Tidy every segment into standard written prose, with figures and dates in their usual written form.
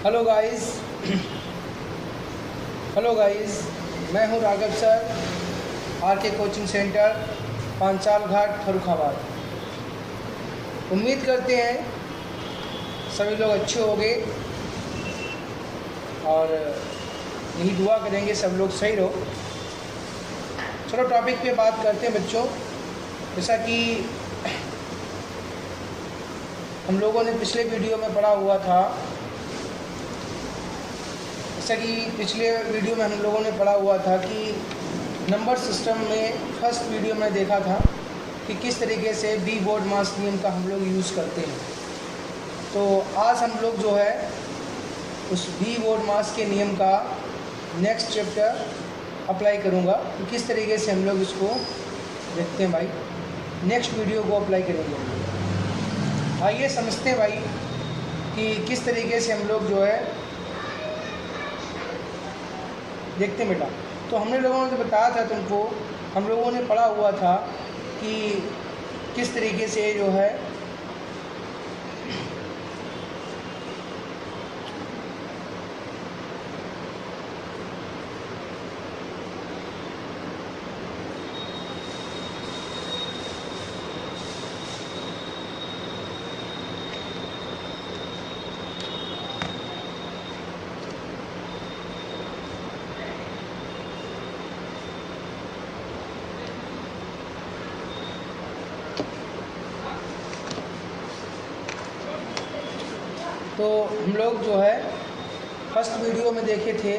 Hello guys hello guys, मैं हूं Raghav sir, are के कोचिंग सेंटर, पांचाल घाट, फर्रुखाबाद। उम्मीद करते हैं सभी लोग अच्छे होंगे और यही दुआ करेंगे सब लोग सही रहो। चलो टॉपिक पे बात करते हैं बच्चों। जैसा कि हम लोगों ने पिछले वीडियो में पढ़ा हुआ था, जैसा कि पिछले वीडियो में हम लोगों ने पढ़ा हुआ था कि नंबर सिस्टम में फर्स्ट वीडियो में देखा था कि किस तरीके से बी बोर्ड-मास नियम का हम लोग यूज़ करते हैं। तो आज हम लोग जो है उस बी बोर्ड-मास के नियम का नेक्स्ट चैप्टर अप्लाई करूँगा कि किस तरीके से हम लोग इसको देखते हैं भाई, नेक्स्ट वीडियो को अप्लाई करेंगे। आइए समझते हैं भाई कि किस तरीके से हम लोग जो है देखते हैं बेटा। तो हमने लोगों ने बताया था तुमको, हम लोगों ने पढ़ा हुआ था कि किस तरीके से जो है तो हम लोग जो है फर्स्ट वीडियो में देखे थे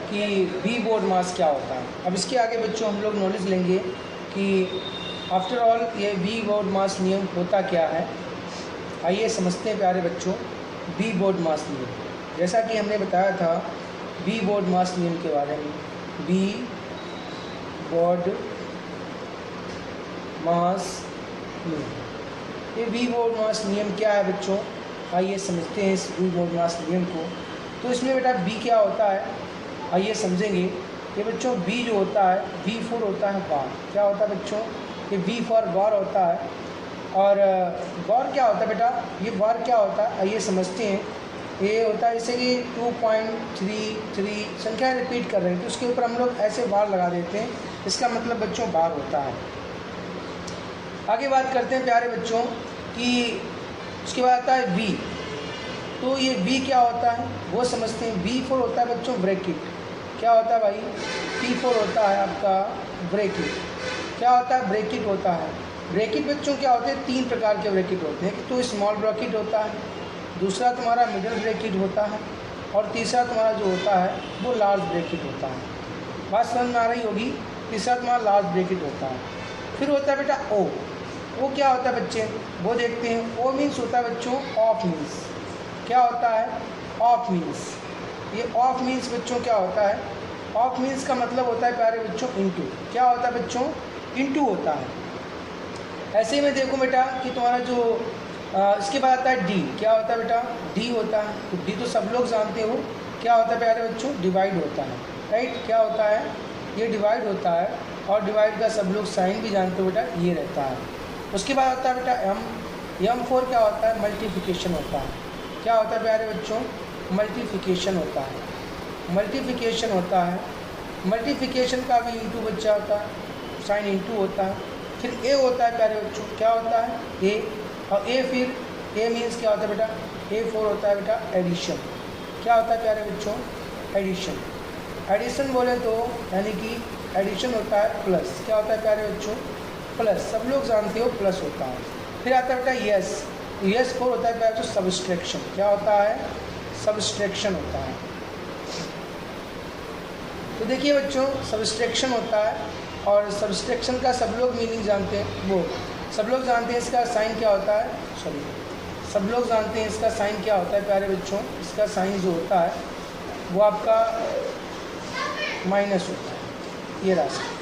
कि बी बोर्ड मास क्या होता है। अब इसके आगे बच्चों हम लोग नॉलेज लेंगे कि आफ्टर ऑल ये बी बोर्ड मास नियम होता क्या है। आइए समझते हैं प्यारे बच्चों बी बोर्ड मास नियम। जैसा कि हमने बताया था बी बोर्ड मास नियम के बारे में, बी बोर्ड मास नियम। ये बी बोर्ड मास नियम क्या है बच्चों, आइए समझते हैं इस बी बोर्ड मास नियम को। तो इसमें बेटा बी क्या होता है आइए समझेंगे। ये बच्चों बी जो होता है, बी फॉर होता है बार। क्या होता है बच्चों, ये बी फॉर बार होता है। और बार क्या होता है बेटा, ये बार क्या होता है आइए समझते हैं। ये होता है जैसे कि 2.33 संख्या रिपीट कर रहे हैं तो उसके ऊपर हम लोग ऐसे बार लगा देते हैं, इसका मतलब बच्चों बार होता है। आगे बात करते हैं प्यारे बच्चों कि उसके बाद आता है बी। तो ये बी क्या होता है वो समझते हैं। बी फॉर होता है बच्चों ब्रैकेट। क्या होता है भाई, बी फॉर होता है आपका ब्रैकेट। क्या होता है, ब्रैकेट होता है। ब्रैकेट बच्चों क्या होते हैं, 3 प्रकार के ब्रैकेट होते हैं। तो स्मॉल ब्रैकेट होता है, दूसरा तुम्हारा मिडिल ब्रैकेट होता है और तीसरा तुम्हारा जो होता है वो लार्ज ब्रैकेट होता है। बात समझ में आ रही होगी। तीसरा तुम्हारा लार्ज ब्रैकेट होता है। फिर होता है बेटा ओ। वो क्या होता है बच्चे, वो देखते हैं। ओ मीन्स होता है बच्चों ऑफ मीन्स। क्या होता है, ऑफ मीन्स। ये ऑफ मीन्स बच्चों क्या होता है, ऑफ मीन्स का मतलब होता है प्यारे बच्चों इनटू। क्या होता है बच्चों, इनटू होता है। ऐसे ही में देखो बेटा कि तुम्हारा जो इसके बाद आता है डी। क्या होता है बेटा, डी होता है। तो डी तो सब लोग जानते हो। क्या होता है प्यारे बच्चों, डिवाइड होता है। राइट, क्या होता है, ये डिवाइड होता है। और डिवाइड का सब लोग साइन भी जानते हो बेटा, ये रहता है। उसके बाद आता है बेटा एम। एम फॉर क्या होता है, मल्टीप्लिकेशन होता है। क्या होता है प्यारे बच्चों, मल्टीप्लिकेशन होता है। मल्टीप्लिकेशन होता है। मल्टीप्लिकेशन का भी इंटू बच्चा होता है, साइन इंटू होता है। फिर ए होता है प्यारे बच्चों, क्या होता है ए। और ए फिर ए मीन्स क्या होता है बेटा, ए फॉर होता है बेटा एडिशन। क्या होता है प्यारे बच्चों, एडिशन। एडिशन बोले तो यानी कि एडिशन होता है प्लस। क्या होता है प्यारे बच्चों, प्लस। सब लोग जानते हो प्लस होता है। फिर आता है बेटा यस। यस फॉर होता है प्यारे बच्चों सब्सट्रैक्शन। क्या होता है, सब्सट्रैक्शन होता है। तो देखिए बच्चों सब्सट्रैक्शन होता है और सब्सट्रैक्शन का सब लोग मीनिंग जानते हैं। वो सब लोग जानते हैं इसका साइन क्या होता है, सॉरी सब लोग जानते हैं इसका साइन क्या होता है प्यारे बच्चों। इसका साइन जो होता है वो आपका माइनस होता है, ये राशि।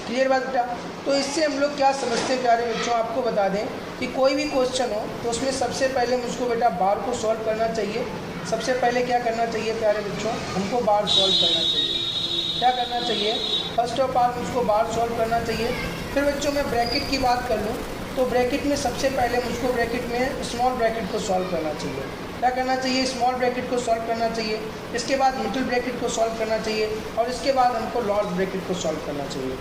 क्लियर बात बेटा। तो इससे हम लोग क्या समझते हैं प्यारे बच्चों, आपको बता दें कि कोई भी क्वेश्चन हो तो उसमें सबसे पहले मुझको बेटा बार को सॉल्व करना चाहिए। सबसे पहले क्या करना चाहिए प्यारे बच्चों, हमको बार सॉल्व करना चाहिए। क्या करना चाहिए, फर्स्ट ऑफ ऑल मुझको बार सॉल्व करना चाहिए। फिर बच्चों मैं ब्रैकेट की बात कर लूँ तो ब्रैकेट में सबसे पहले मुझको ब्रैकेट में स्मॉल ब्रैकेट को सॉल्व करना चाहिए। क्या करना चाहिए, स्मॉल ब्रैकेट को सॉल्व करना चाहिए, इसके बाद मिडिल ब्रैकेट को सॉल्व करना चाहिए और इसके बाद हमको लार्ज ब्रैकेट को सॉल्व करना चाहिए।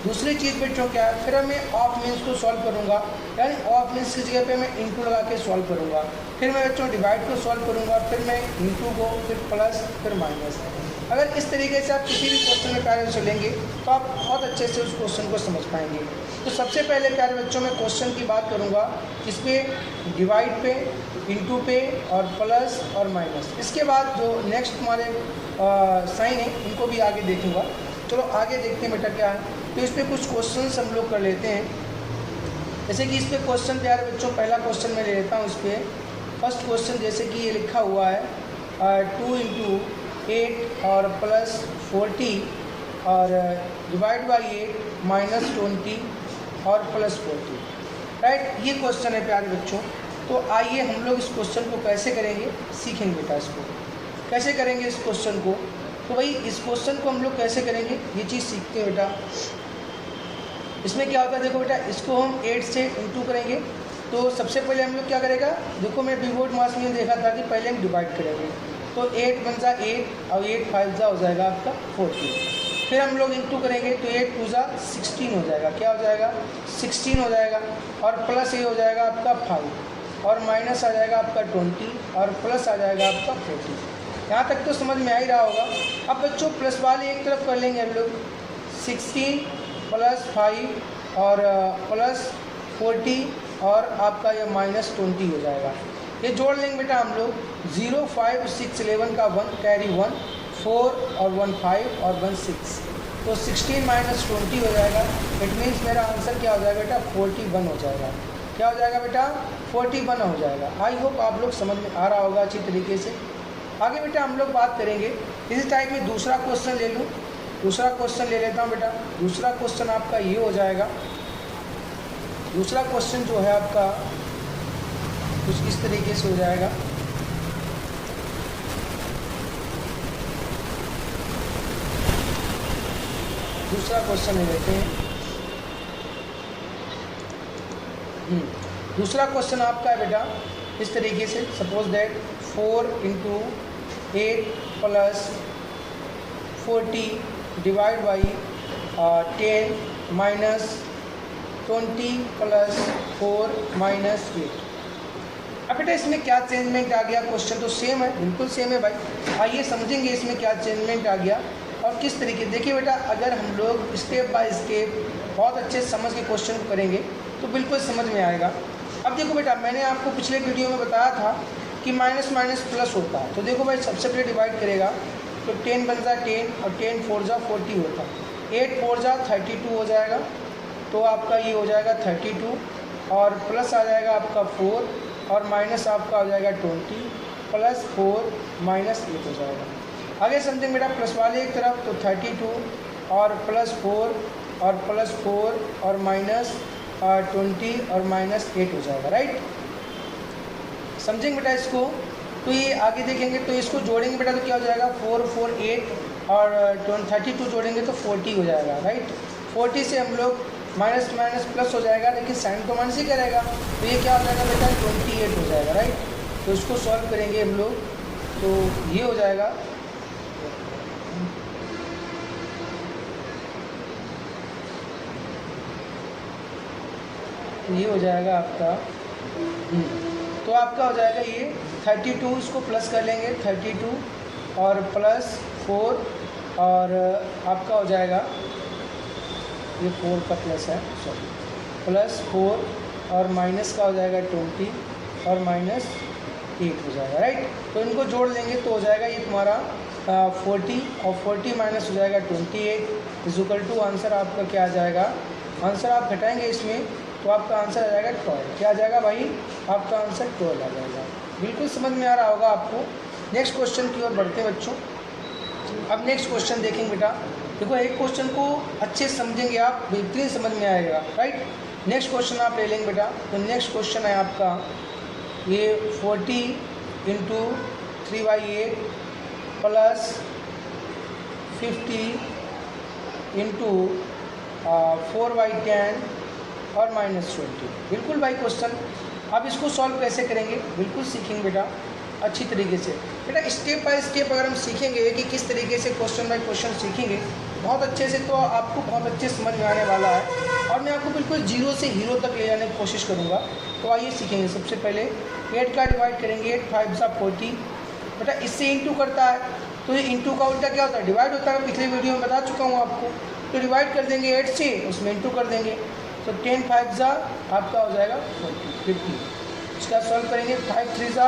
दूसरी चीज़ बच्चों क्या है, फिर मैं ऑफ मीन्स को सॉल्व करूँगा, यानी ऑफ मीन्स की जगह पे मैं इंटू लगा के सॉल्व करूँगा, फिर मैं बच्चों डिवाइड को सॉल्व करूँगा, फिर मैं इंटू को, फिर प्लस, फिर माइनस। अगर इस तरीके से आप किसी भी क्वेश्चन में प्यारे चलेंगे तो आप बहुत अच्छे से उस क्वेश्चन को समझ पाएंगे। तो सबसे पहले प्यारे बच्चों मैं क्वेश्चन की बात करूँगा, इस पर डिवाइड पे, इंटू पे और प्लस और माइनस। इसके बाद जो नेक्स्ट हमारे साइन है इनको भी आगे देखूँगा। चलो आगे देखते हैं बेटा क्या है। तो इस पर कुछ क्वेश्चन हम लोग कर लेते हैं। जैसे कि इस पर क्वेश्चन प्यारे बच्चों पहला क्वेश्चन मैं ले लेता हूँ। इस पर फर्स्ट क्वेश्चन जैसे कि ये लिखा हुआ है 2 × 8 और प्लस 40 और डिवाइड बाई 8 माइनस 20 और प्लस 40, राइट। ये क्वेश्चन है प्यारे बच्चों। तो आइए हम लोग इस क्वेश्चन को कैसे करेंगे सीखेंगे बेटा। इसको कैसे करेंगे इस क्वेश्चन को, तो भाई इस क्वेश्चन को हम लोग कैसे करेंगे ये चीज़ सीखते हैं बेटा। इसमें क्या होता है देखो बेटा, इसको हम 8 से इंटू करेंगे। तो सबसे पहले हम लोग क्या करेगा, देखो मैं बिवोड मास में देखा था कि पहले हम डिवाइड करेंगे। तो 8 × 8 और 8 × 5 हो जाएगा आपका 40। फिर हम लोग इंटू करेंगे तो 8 × 2 = 16 हो जाएगा। क्या हो जाएगा, 16 हो जाएगा। और प्लस ये हो जाएगा आपका 5 और माइनस आ जाएगा आपका 20 और प्लस आ जाएगा आपका 40। यहाँ तक तो समझ में आ ही रहा होगा। अब बच्चों प्लस वाले एक तरफ कर लेंगे हम लोग, 16 + 5 और प्लस 40 और आपका ये माइनस 20 हो जाएगा। ये जोड़ लेंगे बेटा हम लोग। 0, 5, 6, 11 का 1 कैरी 1, 4 और 1 5 और 1 6। तो 16 - 20 हो जाएगा। इट मीन्स मेरा आंसर क्या हो जाएगा बेटा, 41 हो जाएगा। क्या हो जाएगा बेटा, 41 हो जाएगा। आई होप आप लोग समझ में आ रहा होगा अच्छी तरीके से। आगे बेटा हम लोग बात करेंगे इसी टाइप में दूसरा क्वेश्चन ले लूँ। दूसरा क्वेश्चन ले लेता हूँ बेटा। दूसरा क्वेश्चन आपका ये हो जाएगा। दूसरा क्वेश्चन जो है आपका कुछ इस तरीके से हो जाएगा। दूसरा क्वेश्चन ले लेते हैं। दूसरा क्वेश्चन आपका है बेटा इस तरीके से, suppose that 4 × 8 + 40 divide by 10 minus 20 + 4 minus 8। अब बेटा इसमें क्या चेंजमेंट आ गया, क्वेश्चन तो सेम है, बिल्कुल सेम है भाई। आइए समझेंगे इसमें क्या चेंजमेंट आ गया और किस तरीके। देखिए बेटा अगर हम लोग स्टेप बाय स्टेप बहुत अच्छे से समझ के क्वेश्चन को करेंगे तो बिल्कुल समझ में आएगा। अब देखो बेटा मैंने आपको पिछले वीडियो में बताया था कि माइनस माइनस प्लस होता है। तो देखो भाई सबसे पहले डिवाइड करेगा तो 10 बन जा 10 और 10 4 जा 40 होता है। 8 4 जा 32 हो जाएगा। तो आपका ये हो जाएगा 32 और प्लस आ जाएगा आपका 4 और माइनस आपका हो जाएगा 20 + 4 माइनस 8 हो जाएगा। आगे समझेंगे बेटा प्लस वाले एक तरफ तो 32 और +4 और +4 और माइनस 20 और माइनस 8 हो जाएगा, राइट। समझेंगे बेटा इसको। तो ये आगे देखेंगे तो इसको जोड़ेंगे बेटा तो क्या हो जाएगा 4 4 8 और 32 जोड़ेंगे तो 40 हो जाएगा, राइट। 40 से हम लोग माइनस माइनस प्लस हो जाएगा, लेकिन साइन तो माइनस ही करेगा। तो ये क्या हो जाएगा बेटा 28 हो जाएगा, राइट। तो इसको सॉल्व करेंगे हम लोग तो ये हो जाएगा आपका तो आपका हो जाएगा ये 32, इसको प्लस कर लेंगे 32 और +4 और आपका हो जाएगा ये 4 का प्लस है, सॉरी, +4 और माइनस का हो जाएगा 20 और माइनस 8 हो जाएगा, राइट। तो इनको जोड़ लेंगे तो हो जाएगा ये तुम्हारा 40 और 40 माइनस हो जाएगा 28 = आंसर आपका क्या आ जाएगा। आंसर आप घटाएंगे इसमें तो आपका आंसर आ जाएगा 12। क्या आ जाएगा भाई, आपका आंसर 12 आ जाएगा। बिल्कुल समझ में आ रहा होगा आपको। नेक्स्ट क्वेश्चन की ओर बढ़ते हैं बच्चों। अब नेक्स्ट क्वेश्चन देखेंगे बेटा। देखो एक क्वेश्चन को अच्छे से समझेंगे आप, बेहतरीन समझ में आएगा, राइट। नेक्स्ट क्वेश्चन आप ले लेंगे बेटा। तो नेक्स्ट क्वेश्चन है आपका ये 40 × 3/8 + 50 × 4/10 और -20। बिल्कुल भाई क्वेश्चन। अब इसको सॉल्व कैसे करेंगे बिल्कुल सीखेंगे बेटा। अच्छी तरीके से। बेटा स्टेप बाय स्टेप अगर हम सीखेंगे कि किस तरीके से क्वेश्चन बाय क्वेश्चन सीखेंगे बहुत अच्छे से, तो आपको बहुत अच्छे समझ में आने वाला है और मैं आपको बिल्कुल जीरो से हीरो तक ले जाने की कोशिश करूँगा। तो आइए सीखेंगे। सबसे पहले 8 का डिवाइड करेंगे, 8 5 सा 40। बेटा इससे इंटू करता है तो ये इंटू का उल्टा क्या होता है, डिवाइड होता है। पिछले वीडियो में बता चुका हूँ आपको। तो डिवाइड कर देंगे 8 से, उसमें इंटू कर देंगे। तो 10 5 सा आपका हो जाएगा 50। इसका सॉल्व करेंगे। 5 3 सा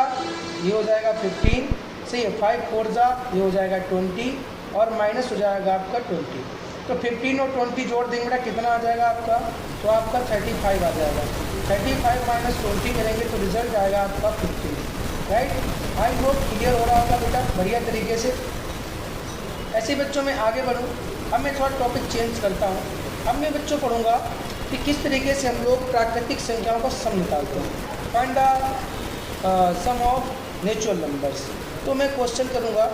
ये हो जाएगा 15, सही है। 5 4 सा ये हो जाएगा 20 और माइनस हो जाएगा आपका 20। तो 15 और 20 जोड़ देंगे बेटा, कितना आ जाएगा आपका, तो आपका 35 आ जाएगा। 35 माइनस 20 करेंगे तो रिजल्ट आएगा आपका 15, राइट। आई होप क्लियर हो रहा होगा बेटा बढ़िया तरीके से। ऐसे बच्चों में आगे बढ़ूँ। अब मैं थोड़ा टॉपिक चेंज करता हूँ। अब मैं बच्चों पढ़ूँगा कि किस तरीके से हम लोग प्राकृतिक संख्याओं का सम निकालते हैं। Find the sum of natural numbers. तो मैं क्वेश्चन करूँगा,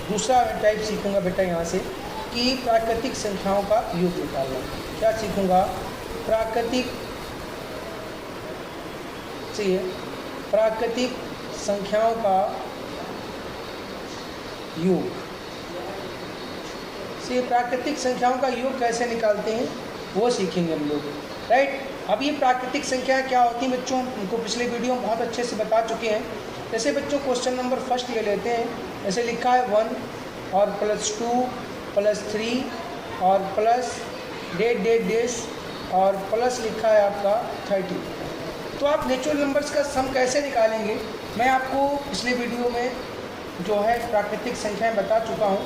दूसरा टाइप सीखूँगा बेटा यहाँ से कि प्राकृतिक संख्याओं का योग निकालना। क्या सीखूँगा, प्राकृतिक संख्याओं का योग। प्राकृतिक संख्याओं का योग कैसे निकालते हैं वो सीखेंगे हम लोग, राइट। अब ये प्राकृतिक संख्याएं क्या होती हैं बच्चों, उनको पिछले वीडियो में बहुत अच्छे से बता चुके हैं। जैसे बच्चों क्वेश्चन नंबर फर्स्ट ले लेते हैं। जैसे लिखा है 1 और +2 +3 और प्लस डेस और प्लस लिखा है आपका 30। तो आप नेचुरल नंबर्स का सम कैसे निकालेंगे, मैं आपको पिछले वीडियो में जो है प्राकृतिक संख्याएं बता चुका हूं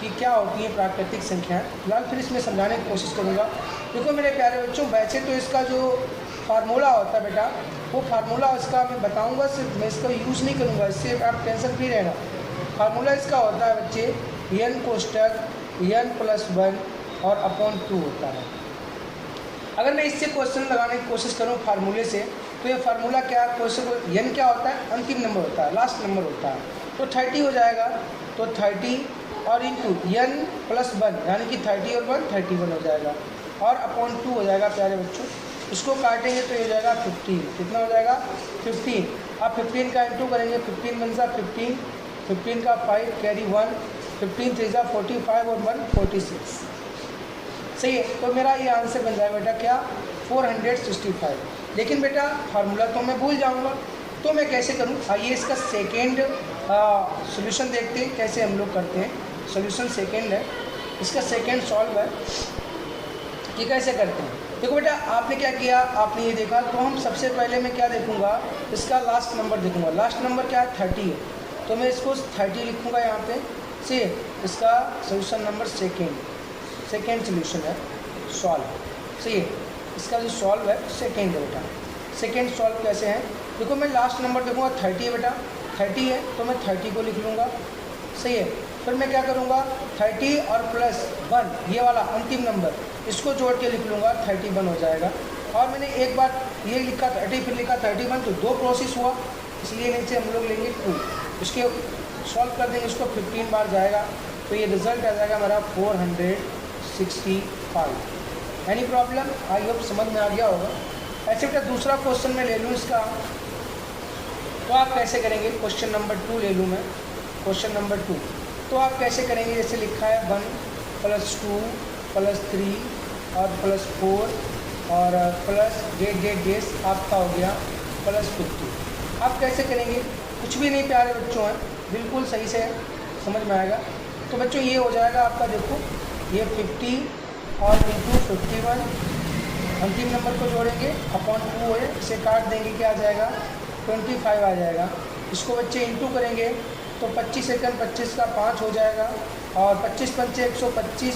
कि क्या होती हैं प्राकृतिक संख्याएं। फिलहाल फिर इसमें समझाने की कोशिश करूंगा। देखो मेरे प्यारे बच्चों, वैसे तो इसका जो फार्मूला होता है बेटा, वो फार्मूला इसका मैं बताऊंगा, सिर्फ मैं इसका यूज़ नहीं करूंगा, इससे आप टेंशन फ्री रहना। फार्मूला इसका होता है बच्चे n कोष्टक n+1 और अपॉन 2 होता है। अगर मैं इससे क्वेश्चन लगाने की कोशिश करूँ फार्मूले से, तो ये फार्मूला क्या है, क्वेश्चन n क्या होता है, अंतिम नंबर होता है, लास्ट नंबर होता है। तो 30 हो जाएगा। तो 30 और इंटू n+1 यानी कि 30 और 1 31 हो जाएगा और अपॉन 2 हो जाएगा प्यारे बच्चों। इसको काटेंगे तो ये हो जाएगा 15। कितना हो जाएगा 15। आप 15 का इंटू करेंगे, 15 1 सा 15, 15 का 5 कैरी 1, 15 3 सा 45 और 1 46, सही है। तो मेरा ये आंसर बन जाएगा बेटा क्या, 465। लेकिन बेटा फार्मूला तो मैं भूल जाऊंगा, तो मैं कैसे करूं, आइए इसका सेकेंड सॉल्यूशन देखते हैं कैसे हम लोग करते हैं। सॉल्यूशन सेकेंड है, इसका सेकेंड सॉल्व है कि कैसे करते हैं। देखो बेटा आपने क्या किया, आपने ये देखा, तो हम सबसे पहले मैं क्या देखूंगा, इसका लास्ट नंबर देखूंगा। लास्ट नंबर क्या है, 30 है, तो मैं इसको 30 लिखूंगा यहाँ पे से। इसका सॉल्यूशन नंबर सेकेंड सॉल्यूशन है सॉल्व, सही है। इसका जो सॉल्व है सेकेंड है बेटा। सेकेंड सॉल्व कैसे है, देखो मैं लास्ट नंबर देखूंगा 30 है बेटा, 30 है तो मैं 30 को लिख लूँगा, सही है। फिर मैं क्या करूँगा, 30 और +1 ये वाला अंतिम नंबर, इसको जोड़ के लिख लूँगा, 31 हो जाएगा। और मैंने एक बार ये लिखा 30 फिर लिखा 31, तो 2 प्रोसेस हुआ, इसलिए नीचे हम लोग लेंगे 2। इसके सॉल्व कर देंगे, इसको 15 बार जाएगा, तो ये रिजल्ट आ जाएगा हमारा 465। एनी प्रॉब्लम, आई होप समझ में आ गया होगा। ऐसे बेटा दूसरा क्वेश्चन मैं ले लूँ इसका, तो आप कैसे करेंगे, क्वेश्चन नंबर 2 ले लूँ मैं। क्वेश्चन नंबर 2 तो आप कैसे करेंगे, जैसे लिखा है 1 +2 +3 और +4 और प्लस डेस आपका हो गया +50। आप कैसे करेंगे, कुछ भी नहीं प्यारे बच्चों हैं, बिल्कुल सही से समझ में आएगा। तो बच्चों ये हो जाएगा आपका, देखो ये 50 और इंटू 51, अंतिम नंबर को जोड़ेंगे अपॉन 2 है, इसे काट देंगे, क्या आ जाएगा 25 आ जाएगा। इसको बच्चे इंटू करेंगे तो 25 सेकंड 25 का 5 हो जाएगा और 25 पंचे 125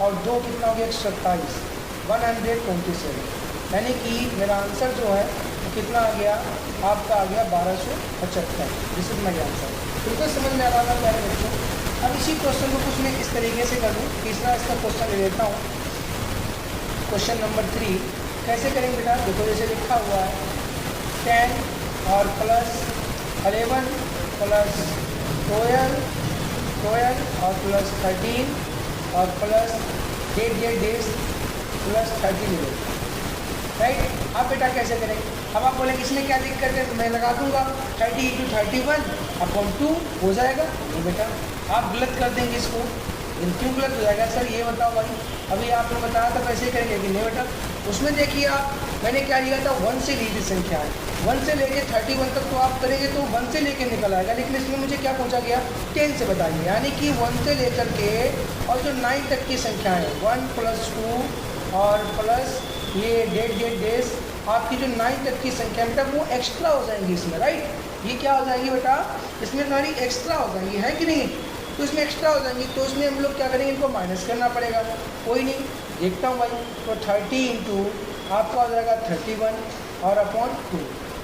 और 2 कितना हो गया 127, 127। यानी कि मेरा आंसर जो है कितना आ गया, आपका आ गया 1275। This is my answer. बिल्कुल समझ में आ रहा था प्यारे बच्चों। अब इसी क्वेश्चन को कुछ मैं इस तरीके से कर दूँ। तीसरा इसका क्वेश्चन ले लेता हूँ, क्वेश्चन नंबर 3 कैसे करेंगे बेटा, देखो जैसे लिखा हुआ है 10 और +11 +12 और +13 और प्लस डेज +30 मिले। राइट। अब बेटा कैसे करेंगे, अब आप बोलेंगे इसमें क्या दिक्कत है, तो मैं लगा दूंगा 30 × 31 अपॉन 2 हो जाएगा। नहीं बेटा, आप गलत कर देंगे इसको। क्यों गलत हो जाएगा सर, ये बताओ भाई। अभी आपने बताया था कैसे करेंगे, लेकिन नहीं बेटा, उसमें देखिए आप, मैंने क्या लिया था 1 से ली थी संख्या है, 1 से लेके 31 तक तो आप करेंगे तो 1 से लेके निकल आएगा, लेकिन इसमें मुझे क्या पूछा गया 10 से बताइए, यानी कि 1 से लेकर के और जो 9 तक की संख्या है 1 + 2 और प्लस ये डेज आपकी जो 9 तक की संख्या बेटा वो एक्स्ट्रा हो जाएंगी इसमें, राइट। ये क्या हो जाएगी बेटा, इसमें हमारी एक्स्ट्रा हो जाएंगी, है कि नहीं, तो इसमें एक्स्ट्रा हो जाएंगी, तो इसमें हम लोग क्या करेंगे, इनको माइनस करना पड़ेगा। कोई नहीं, देखता हूँ भाई, तो 30 × आपका हो जाएगा 31 और अपॉन 2।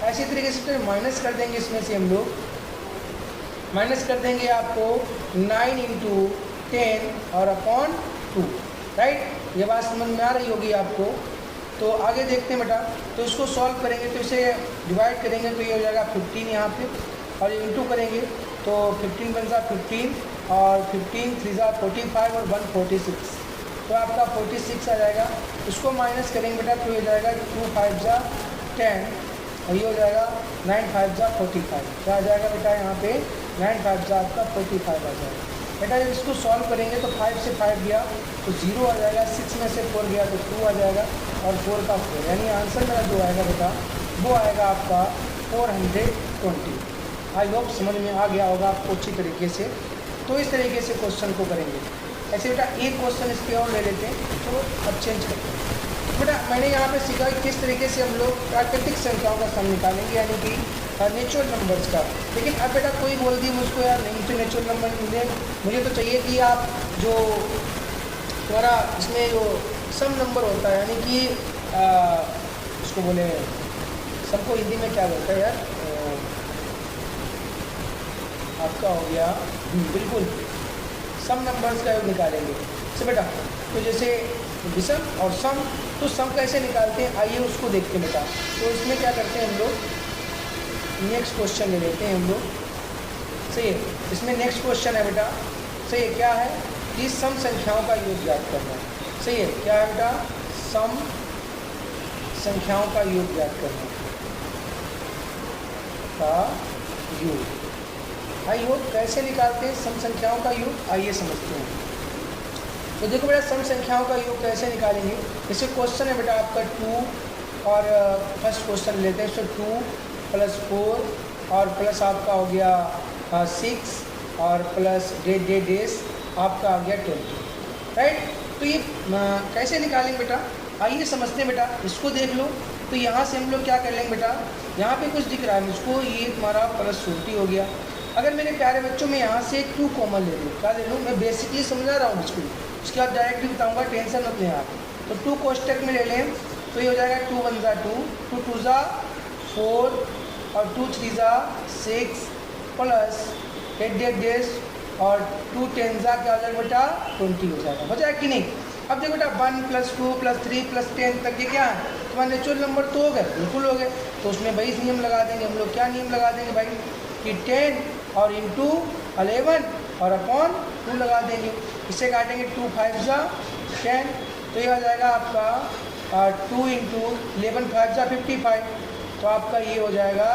ऐसी तरीके से तो माइनस कर देंगे, इसमें से हम लोग माइनस कर देंगे आपको 9 × 10 और अपॉन 2, राइट। ये बात समझ में आ रही होगी आपको। तो आगे देखते हैं बेटा, तो इसको सॉल्व करेंगे तो इसे डिवाइड करेंगे तो ये हो जाएगा 15 यहाँ पे, और इंटू करेंगे तो 15 बन जा 15 और 15 3 जा 45 और 1 46, तो आपका 46 आ जाएगा। इसको माइनस करेंगे बेटा तो ये हो जाएगा 2 5 जा 10 और ये हो जाएगा 9 5 जा 45, क्या आ जाएगा बेटा यहाँ पे 9 5 जा आपका 45 आ जाएगा। बेटा जब इसको सॉल्व करेंगे तो 5 से 5 गया तो 0 आ जाएगा, 6 में से 4 गया तो 2 आ जाएगा और 4 का 4, यानी आंसर मेरा जो आएगा बेटा वो आएगा आपका 420। आई होप समझ में आ गया होगा आपको अच्छी तरीके से। तो इस तरीके से क्वेश्चन को करेंगे। ऐसे बेटा एक क्वेश्चन इसके और ले लेते हैं, तो अब चेंज करते हैं। बेटा मैंने यहाँ पे सीखा कि किस तरीके से हम लोग प्राकृतिक संख्याओं का सम निकालेंगे, यानी कि नेचुरल नंबर्स का। लेकिन अब बेटा कोई बोल दी मुझको यार नहीं तो नेचुरल नंबर मुझे तो चाहिए कि आप जो तुम्हारा इसमें जो सम नंबर होता है, यानी कि उसको बोले सबको हिंदी में क्या बोलता है यार, आपका हो गया बिल्कुल सम नंबर्स का निकालेंगे। तो बेटा तो जैसे विषम और सम, तो सम कैसे निकालते हैं आइए उसको देखते हैं बेटा। तो इसमें क्या करते हैं हम लोग, नेक्स्ट क्वेश्चन ले लेते हैं हम लोग, सही है। इसमें नेक्स्ट क्वेश्चन है बेटा, सही है, क्या है कि सम संख्याओं का योग ज्ञात करना है, सही है। क्या है बेटा, सम संख्याओं का योग ज्ञात करना का योग। आई योग कैसे निकालते हैं सम संख्याओं का योग, आइए समझते हैं। तो देखो बेटा सम संख्याओं का योग कैसे निकालेंगे। जैसे क्वेश्चन है बेटा आपका 2 और फर्स्ट क्वेश्चन लेते हैं, तो 2 + 4 और प्लस आपका हो गया 6 और प्लस डेज आपका आ गया 20, राइट। तो ये कैसे निकालेंगे बेटा, आइए समझते हैं बेटा। इसको देख लो, तो यहाँ से हम लोग क्या कर लेंगे बेटा, यहाँ पे कुछ दिख रहा है मुझको, ये तुम्हारा +40 हो गया। अगर मेरे प्यारे बच्चों में यहाँ से 2 कॉमन ले लूँ, क्या ले लूँ, मैं बेसिकली समझा रहा हूँ इसको, उसके बाद डायरेक्ट भी बताऊँगा, टेंशन मत लें आप। तो 2 कोष्टक में ले लें तो ये हो जाएगा 2 × 1 = 2, 2 × 2 = 4 और 2 × 3 = 6 प्लस 8 डेज और 2 × 10 क्या हो जाएगा बेटा 20 हो जाएगा, हो जाएगा कि नहीं। अब देखो बेटा 1 + 2 + 3 + 10 तक ये क्या है तुम्हारे नेचुरल नंबर तो हो गए, बिल्कुल हो गए। तो उसमें वही नियम लगा देंगे हम लोग, क्या नियम लगा देंगे भाई कि 10 और इंटू 11 और अपॉन 2 लगा देंगे। इससे काटेंगे 2 5 = 10, तो ये आ जाएगा आपका 2 × 11 5 = 55, तो आपका ये हो जाएगा,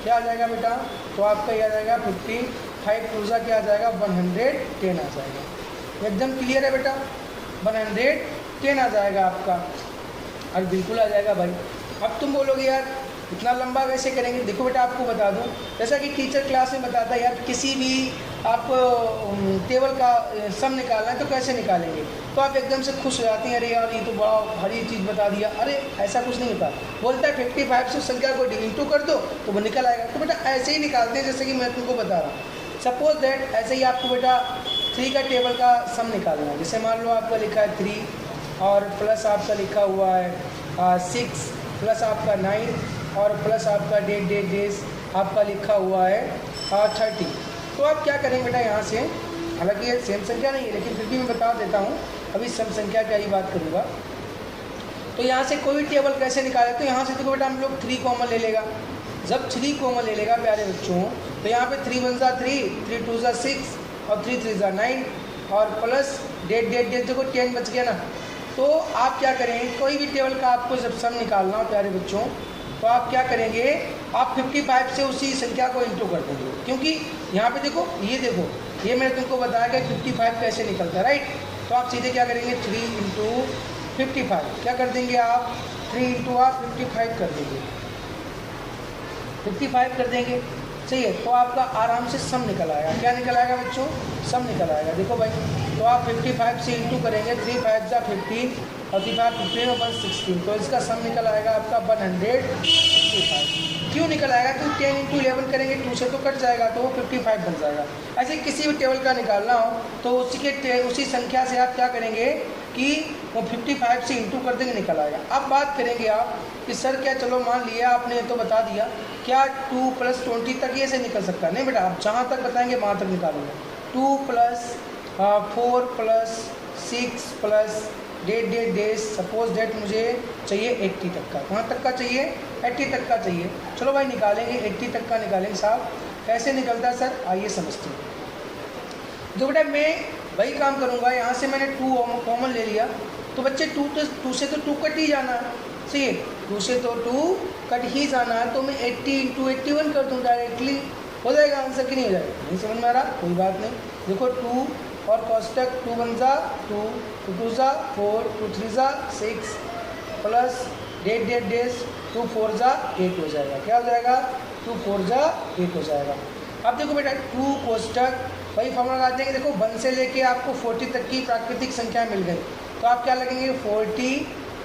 क्या आ जाएगा बेटा, तो आपका ये आ जाएगा 55 2 क्या आ जाएगा 110 आ जाएगा। एकदम क्लियर है बेटा, 110 आ जाएगा आपका, और बिल्कुल आ जाएगा भाई। अब तुम बोलोगे यार इतना लंबा कैसे करेंगे, देखो बेटा आपको बता दूं, जैसा कि टीचर क्लास में बताता है यार, किसी भी आपको टेबल का सम निकालना है तो कैसे निकालेंगे, तो आप एकदम से खुश हो जाते हैं, अरे यार ये तो बड़ा भारी चीज़ बता दिया। अरे ऐसा कुछ नहीं होता, बोलता है 55 से संख्या को इंटू कर दो तो वो निकल आएगा। तो बेटा ऐसे ही निकालते हैं जैसे कि मैं तुमको बता रहा हूँ। सपोज दैट ऐसे ही आपको बेटा 3 का टेबल का सम निकालना है। जैसे मान लो आपका लिखा है 3 और प्लस आपका लिखा हुआ है 6 प्लस आपका 9 और प्लस आपका डेज आपका लिखा हुआ है 30। तो आप क्या करेंगे बेटा यहाँ से, हालांकि ये सेम संख्या नहीं है लेकिन फिर भी मैं बता देता हूँ, अभी सम संख्या की ही बात करूँगा। तो यहाँ से कोई टेबल कैसे निकाले, तो यहाँ से देखो बेटा हम लोग 3 कॉमन ले लेगा। जब 3 कॉमन ले लेगा प्यारे बच्चों, तो यहाँ पे 3 × 1 = 3, 3 × 2 = 6 और 3 × 3 = 9 और प्लस डेट देखो 10 बच गया ना, तो आप क्या करें, कोई भी टेबल का आपको जब सम निकालना हो प्यारे बच्चों, तो आप क्या करेंगे, आप 55 से उसी संख्या को इंटू कर देंगे, क्योंकि यहाँ पे देखो, ये मैंने तुमको बताया कि 55 कैसे निकलता है, राइट। तो आप सीधे क्या करेंगे, 3 इंटू 55 क्या कर देंगे आप, 3 इंटू आप 55 कर देंगे, 55 कर देंगे, सही है। तो आपका आराम से सम निकल आएगा। क्या निकल आएगा बच्चों, सम निकल आएगा। देखो भाई, तो आप 55 से इंटू करेंगे, 3 5 जा 15 और 3 5 15 और 116, तो इसका सम निकल आएगा आपका 165। क्यों निकल आएगा, तो 10 इंटू 11 करेंगे, 2 से तो कट जाएगा, तो वो 55 बन जाएगा। ऐसे किसी भी टेबल का निकालना हो तो उसी संख्या से आप क्या करेंगे कि वो 55 से इंटू कर देंगे, निकल आएगा। अब बात करेंगे आप कि सर क्या, चलो मान लिया आपने तो बता दिया, क्या 2 + 20 तक ये से निकल सकता है? नहीं बेटा, आप जहाँ तक बताएंगे वहाँ तक निकालेंगे। 2 + 4 + 6 + डेट डेज, सपोज डेट मुझे चाहिए 80 तक का। कहाँ तक का चाहिए, 80 तक का चाहिए। चलो भाई निकालेंगे, 80 तक का निकालेंगे साहब। कैसे निकलता है सर, आइए समझते हैं। तो बेटा मैं वही काम करूँगा, यहाँ से मैंने 2 कॉमन ले लिया, तो बच्चे 2 से तो 2 कट ही जाना है, सही है, 2 से तो 2 कट ही जाना है, तो मैं 80 इंटू 81 कर दूँ, डायरेक्टली हो जाएगा आंसर, कि नहीं हो जाएगा? नहीं समझ में आ रहा, कोई बात नहीं। देखो 2 और कोष्टक 2 × 1 = 2, 2 × 2 = 4, 2 × 3 = 6 प्लस डेट डेज 2 × 4 = 8 हो जाएगा। क्या हो जाएगा, 2 × 4 = 8 हो जाएगा। अब देखो बेटा 2 कोष्टक वही फॉर्मूला लगाते हैं कि देखो 1 से लेके आपको 40 तक की प्राकृतिक संख्या मिल गई, तो आप क्या लगेंगे, 40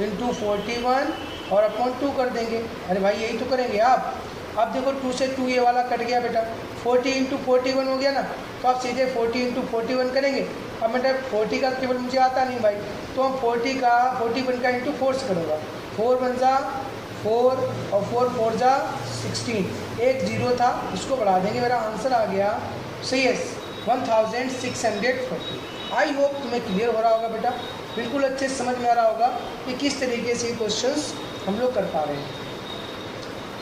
× 41 और अपॉन 2 कर देंगे। अरे भाई यही तो करेंगे आप। अब देखो 2 से 2 ये वाला कट गया बेटा, 40 × 41 हो गया ना, तो आप सीधे 40 × 41 करेंगे। अब बेटा 40 का केवल मुझे आता नहीं भाई, तो हम 41 का इंटू 4 से करूँगा। 4 × 1 = 4 और 4 × 4 = 16, एक 0 था, इसको बढ़ा देंगे, मेरा आंसर आ गया, सही है, 1640। आई होप तुम्हें क्लियर हो रहा होगा बेटा, बिल्कुल अच्छे से समझ में आ रहा होगा कि किस तरीके से क्वेश्चंस हम लोग कर पा रहे हैं।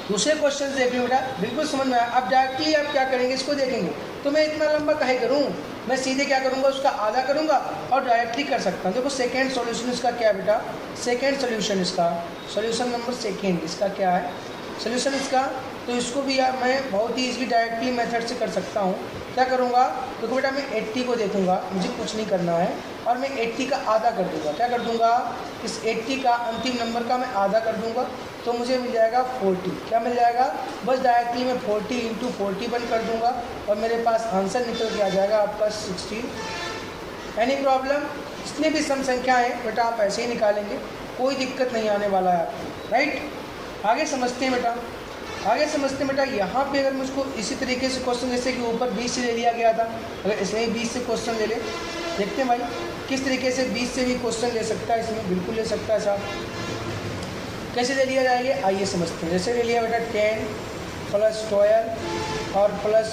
दूसरे क्वेश्चन देख लो बेटा, बिल्कुल समझ में आया। अब डायरेक्टली आप क्या करेंगे, इसको देखेंगे, तो मैं इतना लंबा काहे करूँ, मैं सीधे क्या करूँगा, उसका आधा करूँगा और डायरेक्टली कर सकता हूँ। देखो सेकेंड सॉल्यूशन इसका क्या है बेटा, सेकेंड सॉल्यूशन इसका, सॉल्यूशन नंबर सेकेंड इसका क्या है, सॉल्यूशन इसका, तो इसको भी यार मैं बहुत ही इजीली डायरेक्टली मेथड से कर सकता हूँ। क्या करूँगा, देखो बेटा मैं 80 को देखूँगा, मुझे कुछ नहीं करना है, और मैं 80 का आधा कर दूँगा। क्या कर दूँगा, इस 80 का अंतिम नंबर का मैं आधा कर दूँगा, तो मुझे मिल जाएगा 40। क्या मिल जाएगा, बस डायरेक्टली मैं 40 इंटू 41 कर दूँगा और मेरे पास आंसर निकल के आ जाएगा आपका 16। एनी प्रॉब्लम, जितने भी सम संख्या है बेटा आप ऐसे ही निकालेंगे, कोई दिक्कत नहीं आने वाला है आपको, राइट। आगे समझते हैं बेटा, आगे समझते हैं बेटा। यहाँ पे अगर मुझको इसी तरीके से क्वेश्चन, जैसे कि ऊपर 20 से ले लिया गया था, अगर इसमें 20 से क्वेश्चन ले ले, देखते हैं भाई किस तरीके से 20 से भी क्वेश्चन ले सकता है, इसमें बिल्कुल ले सकता है साहब। कैसे ले लिया जाएगा, आइए समझते हैं। जैसे ले लिया बेटा 10 + 12 और प्लस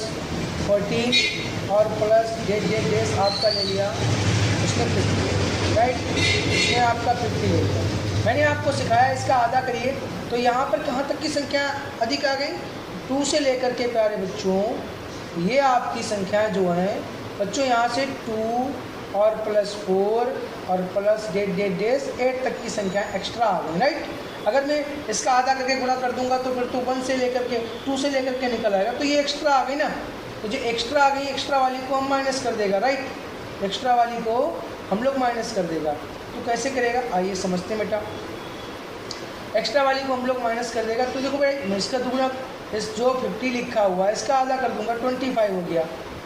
14 और प्लस डेज आपका ले लिया उसने 50, राइट, इसमें आपका 50 ले लिया। मैंने आपको सिखाया इसका आधा करिए, तो यहाँ पर कहाँ तक की संख्या अधिक आ गई, 2 से लेकर के प्यारे बच्चों, ये आपकी संख्या जो है बच्चों, यहाँ से 2 और प्लस 4 और प्लस डेज 8 तक की संख्या एक्स्ट्रा आ गई, राइट। अगर मैं इसका आधा करके गुणा कर दूंगा तो फिर तो 1 से लेकर के 2 से लेकर के निकल आएगा, तो ये एक्स्ट्रा आ गई ना, तो जो एक्स्ट्रा आ गई, एक्स्ट्रा वाली को हम माइनस कर देगा, राइट, एक्स्ट्रा वाली को हम लोग माइनस कर देगा। तो कैसे करेगा, आइए समझते हैं बेटा। एक्स्ट्रा वाली को हम लोग माइनस कर देगा, तो देखो भाई मैं इसका दुगुना, इस जो 50 लिखा हुआ है इसका आधा कर दूंगा, 25 हो गया,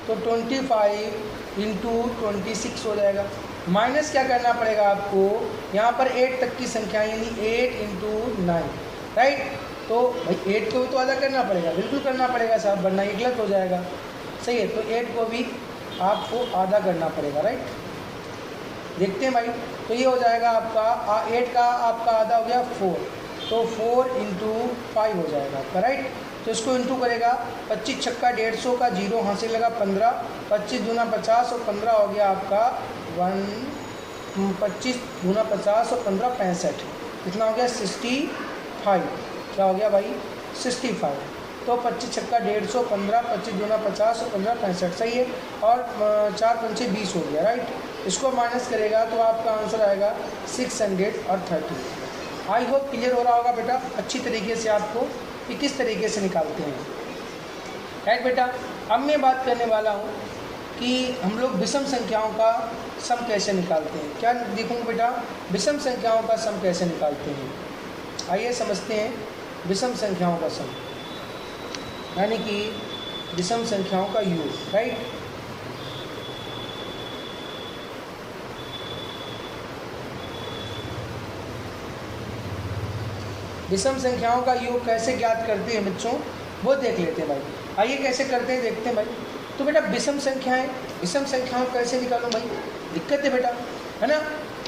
तो 25 इंटू 26 हो जाएगा। माइनस क्या करना पड़ेगा आपको, यहाँ पर 8 तक की संख्या, यानी 8 इंटू 9, राइट। तो भाई 8 को भी तो आधा करना पड़ेगा, बिल्कुल करना पड़ेगा साहब, वरना ये गलत हो जाएगा, सही है। तो 8 को भी आपको आधा करना पड़ेगा, राइट। देखते हैं भाई, तो ये हो जाएगा आपका 8 का आपका आधा हो गया 4, तो 4 इंटू 5 हो जाएगा आपका, राइट। तो इसको इंटू करेगा, 25 छक्का 150 का 0 हासिल लगा 15, 25 दूना 50 और 15 हो गया आपका 25 दूना 50 और 15 65, कितना हो गया 65, क्या हो गया भाई 65। तो 25 छक्का 150, 15, 25 दूना 50 और 15 65, सही है। और 4 पंचे 20 हो गया, राइट। इसको माइनस करेगा तो आपका आंसर आएगा 630। आई होप क्लियर हो रहा होगा बेटा अच्छी तरीके से आपको कि किस तरीके से निकालते हैं, राइट बेटा। अब मैं बात करने वाला हूँ कि हम लोग विषम संख्याओं का सम कैसे निकालते हैं। क्या देखूँगा बेटा, विषम संख्याओं का सम कैसे निकालते हैं। आइए समझते हैं विषम संख्याओं का सम, यानी कि विषम संख्याओं का योग, राइट। विषम संख्याओं का योग कैसे ज्ञात करते हैं बच्चों, वो देख लेते हैं भाई। आइए कैसे करते हैं देखते हैं भाई। तो बेटा विषम संख्याओं कैसे निकालूं भाई, दिक्कत है बेटा, है ना।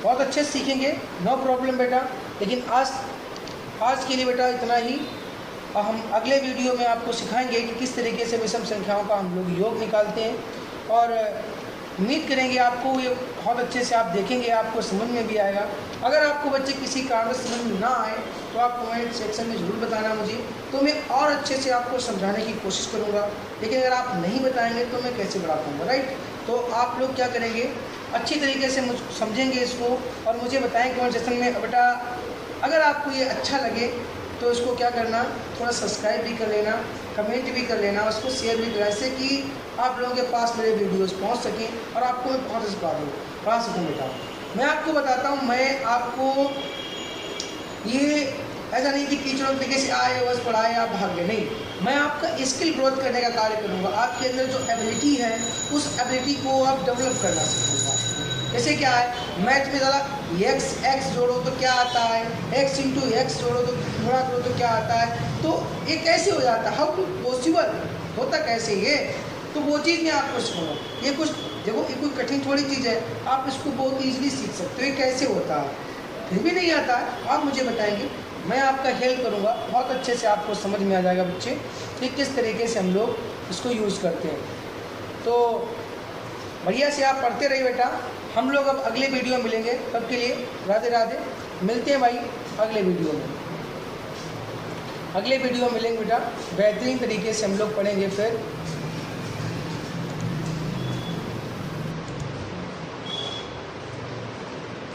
बहुत अच्छे से सीखेंगे, नो प्रॉब्लम बेटा। लेकिन आज के लिए बेटा इतना ही। और हम अगले वीडियो में आपको सिखाएंगे कि किस तरीके से विषम संख्याओं का हम लोग योग निकालते हैं। और उम्मीद करेंगे आपको ये बहुत अच्छे से आप देखेंगे, आपको समझ में भी आएगा। अगर आपको बच्चे किसी कारण से समझ में ना आए तो आप कमेंट सेक्शन में ज़रूर बताना मुझे, तो मैं और अच्छे से आपको समझाने की कोशिश करूँगा। लेकिन अगर आप नहीं बताएंगे तो मैं कैसे बढ़ा पाऊँगा, राइट। तो आप लोग क्या करेंगे, अच्छी तरीके से मुझ समझेंगे इसको और मुझे बताएं कमेंट सेक्शन में। बेटा अगर आपको ये अच्छा लगे तो इसको क्या करना, थोड़ा सब्सक्राइब भी कर लेना, कमेंट भी कर लेना, उसको शेयर भी करें, ऐसे कि आप लोगों के पास मेरे वीडियोस पहुंच सकें और आपको मैं बहुत पढ़ा सकूँ बेटा। मैं आपको बताता हूँ, मैं आपको ये ऐसा नहीं कि टीचरों के तरीके से आए बस पढ़ाए आप भाग गए, नहीं। मैं आपका स्किल ग्रोथ करने का कार्य करूँगा। आपके अंदर जो एबिलिटी है उस एबिलिटी को आप डेवलप करना सीखूँगा। जैसे क्या है, मैथ में ज़रा x जोड़ो तो क्या आता है, x इंटू एक्स जोड़ो तो गुणा करो तो क्या आता है। तो ये कैसे हो जाता है, हाउ टू पॉसिबल, होता कैसे ये, तो वो चीज़ मैं आपको सिखाऊंगा। ये कुछ देखो, ये कोई कठिन थोड़ी चीज़ है, आप इसको बहुत ईजिली सीख सकते हो। ये कैसे होता है, फिर भी नहीं आता है आप मुझे बताएंगे, मैं आपका हेल्प करूँगा। बहुत अच्छे से आपको समझ में आ जाएगा बच्चे कि किस तरीके से हम लोग इसको यूज़ करते हैं। तो बढ़िया से आप पढ़ते रहिए बेटा। हम लोग अब अगले वीडियो में मिलेंगे, तब के लिए राधे राधे। मिलते हैं भाई अगले वीडियो में। अगले वीडियो में मिलेंगे बेटा, बेहतरीन तरीके से हम लोग पढ़ेंगे फिर